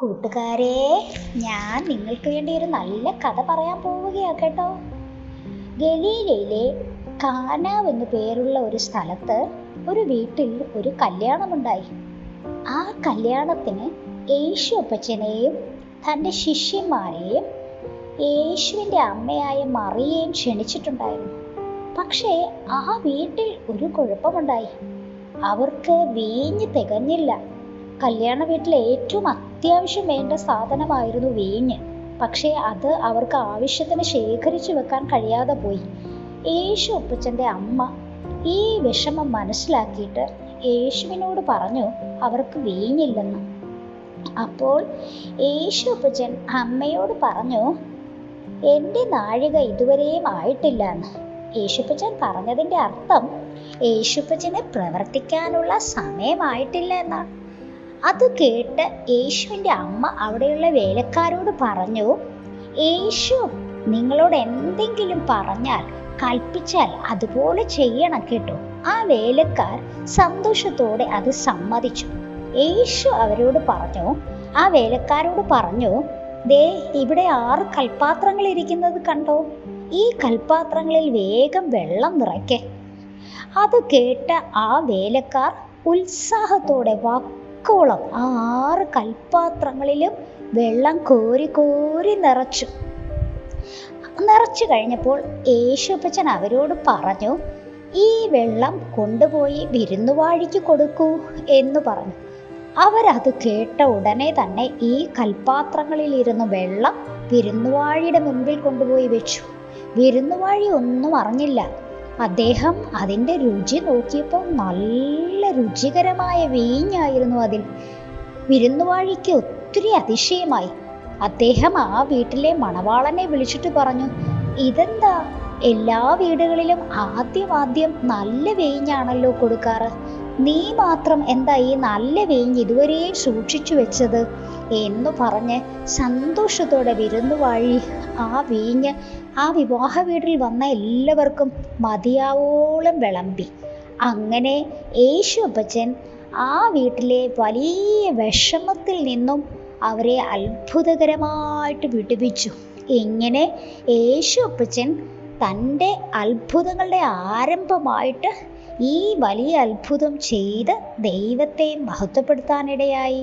കൂട്ടുകാരെ, ഞാൻ നിങ്ങൾക്ക് വേണ്ടി ഒരു നല്ല കഥ പറയാൻ പോവുകയാണ് കേട്ടോ. ഗലീലയിലെ കാനാവ് എന്നു പേരുള്ള ഒരു സ്ഥലത്ത് ഒരു വീട്ടിൽ ഒരു കല്യാണമുണ്ടായി. ആ കല്യാണത്തിന് യേശു അപ്പച്ചനെയും തൻ്റെ ശിഷ്യന്മാരെയും യേശുവിൻ്റെ അമ്മയായ മറിയയും ക്ഷണിച്ചിട്ടുണ്ടായിരുന്നു. പക്ഷേ ആ വീട്ടിൽ ഒരു കുഴപ്പമുണ്ടായി. അവർക്ക് വീഞ്ഞ് തികഞ്ഞില്ല. കല്യാണ വീട്ടിൽ ഏറ്റവും അത്യാവശ്യം വേണ്ട സാധനമായിരുന്നു വീഞ്ഞ്. പക്ഷേ അത് അവർക്ക് ആവശ്യത്തിന് ശേഖരിച്ചു വെക്കാൻ കഴിയാതെ പോയി. യേശു അപ്പച്ചൻ്റെ അമ്മ ഈ വിഷമം മനസ്സിലാക്കിയിട്ട് യേശുവിനോട് പറഞ്ഞു അവർക്ക് വീഞ്ഞില്ലെന്ന്. അപ്പോൾ യേശു അപ്പച്ചൻ അമ്മയോട് പറഞ്ഞു, എൻ്റെ നാഴിക ഇതുവരെയും ആയിട്ടില്ല എന്ന്. യേശുപ്പച്ചൻ പറഞ്ഞതിൻ്റെ അർത്ഥം യേശുപ്പച്ചന് പ്രവർത്തിക്കാനുള്ള സമയമായിട്ടില്ല എന്നാണ്. അത് കേട്ട് യേശുവിൻ്റെ അമ്മ അവിടെയുള്ള വേലക്കാരോട് പറഞ്ഞു, യേശു നിങ്ങളോട് എന്തെങ്കിലും പറഞ്ഞാൽ കൽപ്പിച്ചാൽ അതുപോലെ ചെയ്യണം കേട്ടോ. ആ വേലക്കാർ സന്തോഷത്തോടെ അത് സമ്മതിച്ചു. യേശു അവരോട് പറഞ്ഞു, ആ വേലക്കാരോട് പറഞ്ഞു, ദേ ഇവിടെ 6 കൽപ്പാത്രങ്ങൾ ഇരിക്കുന്നത് കണ്ടോ? ഈ കൽപ്പാത്രങ്ങളിൽ വേഗം വെള്ളം നിറയ്ക്കേ. അത് കേട്ട ആ വേലക്കാർ ഉത്സാഹത്തോടെ വക്കോളം ആ 6 കൽപ്പാത്രങ്ങളിലും വെള്ളം കോരി കോരി നിറച്ചു കഴിഞ്ഞപ്പോൾ യേശുപ്പച്ചൻ അവരോട് പറഞ്ഞു, ഈ വെള്ളം കൊണ്ടുപോയി വിരുന്നുവാഴിക്ക് കൊടുക്കൂ എന്ന് പറഞ്ഞു. അവരത് കേട്ട ഉടനെ തന്നെ ഈ കൽപ്പാത്രങ്ങളിലിരുന്ന് വെള്ളം വിരുന്നുവാഴിയുടെ മുൻപിൽ കൊണ്ടുപോയി വെച്ചു. വിരുന്നുവാഴി ഒന്നും അറിഞ്ഞില്ല. അദ്ദേഹം അതിൻ്റെ രുചി നോക്കിയപ്പോൾ നല്ല രുചികരമായ വീഞ്ഞായിരുന്നു അതിൽ. വിരുന്നുവാഴിക്ക് ഒത്തിരി അതിശയമായി. അദ്ദേഹം ആ വീട്ടിലെ മണവാളനെ വിളിച്ചിട്ട് പറഞ്ഞു, ഇതെന്താ, എല്ലാ വീടുകളിലും ആദ്യം നല്ല വീഞ്ഞാണല്ലോ കൊടുക്കാറ്, നീ മാത്രം എന്താ ഈ നല്ല വീഞ്ഞ് ഇതുവരെയും സൂക്ഷിച്ചു വെച്ചത് എന്ന് പറഞ്ഞ് സന്തോഷത്തോടെ വിരുന്നുവാഴി ആ വീഞ്ഞ് ആ വിവാഹ വീട്ടിൽ വന്ന എല്ലാവർക്കും മതിയാവോളം വിളമ്പി. അങ്ങനെ യേശു അപ്പച്ചൻ ആ വീട്ടിലെ വലിയ വിഷമത്തിൽ നിന്നും അവരെ അത്ഭുതകരമായിട്ട് വിടുവിച്ചു. ഇങ്ങനെ യേശു അപ്പച്ചൻ തൻ്റെ അത്ഭുതങ്ങളുടെ ആരംഭമായിട്ട് ഈ വലിയ അത്ഭുതം ചെയ്ത് ദൈവത്തെ മഹത്വപ്പെടുത്താനിടയായി.